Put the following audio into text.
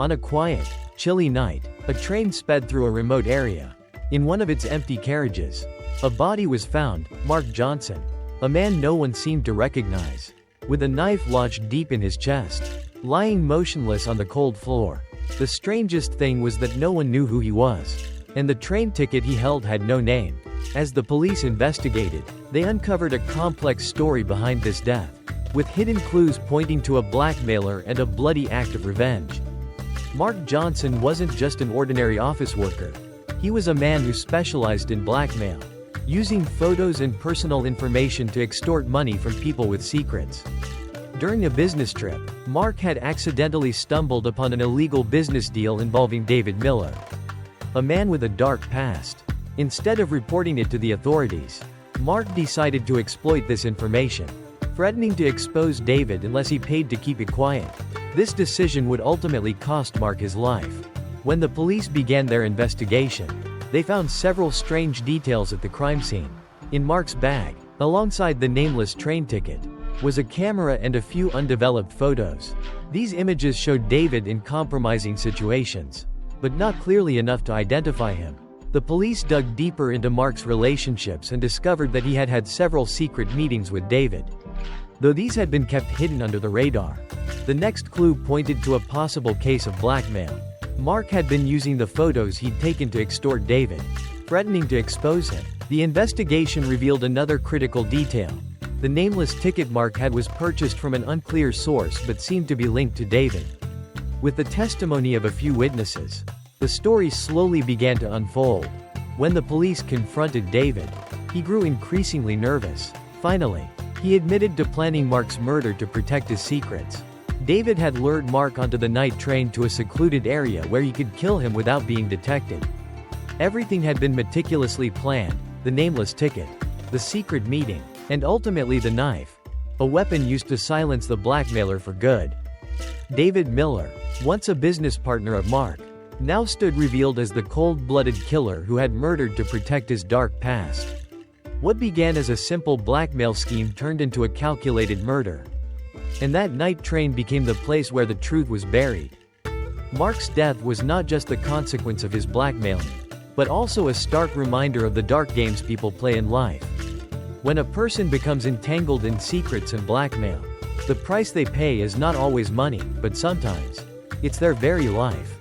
On a quiet, chilly night, a train sped through a remote area. In one of its empty carriages, a body was found, Mark Johnson, a man no one seemed to recognize, with a knife lodged deep in his chest, lying motionless on the cold floor. The strangest thing was that no one knew who he was, and the train ticket he held had no name. As the police investigated, they uncovered a complex story behind this death, with hidden clues pointing to a blackmailer and a bloody act of revenge. Mark Johnson wasn't just an ordinary office worker. He was a man who specialized in blackmail, using photos and personal information to extort money from people with secrets. During a business trip, Mark had accidentally stumbled upon an illegal business deal involving David Miller, a man with a dark past. Instead of reporting it to the authorities, Mark decided to exploit this information, threatening to expose David unless he paid to keep it quiet. This decision would ultimately cost Mark his life. When the police began their investigation, they found several strange details at the crime scene. In Mark's bag, alongside the nameless train ticket, was a camera and a few undeveloped photos. These images showed David in compromising situations, but not clearly enough to identify him. The police dug deeper into Mark's relationships and discovered that he had had several secret meetings with David, though these had been kept hidden under the radar. The next clue pointed to a possible case of blackmail. Mark had been using the photos he'd taken to extort David, threatening to expose him. The investigation revealed another critical detail. The nameless ticket Mark had was purchased from an unclear source but seemed to be linked to David. With the testimony of a few witnesses, the story slowly began to unfold. When the police confronted David, he grew increasingly nervous. Finally, he admitted to planning Mark's murder to protect his secrets. David had lured Mark onto the night train to a secluded area where he could kill him without being detected. Everything had been meticulously planned: the nameless ticket, the secret meeting, and ultimately the knife, a weapon used to silence the blackmailer for good. David Miller, once a business partner of Mark, now stood revealed as the cold-blooded killer who had murdered to protect his dark past. What began as a simple blackmail scheme turned into a calculated murder. And that night train became the place where the truth was buried. Mark's death was not just the consequence of his blackmailing, but also a stark reminder of the dark games people play in life. When a person becomes entangled in secrets and blackmail, the price they pay is not always money, but sometimes it's their very life.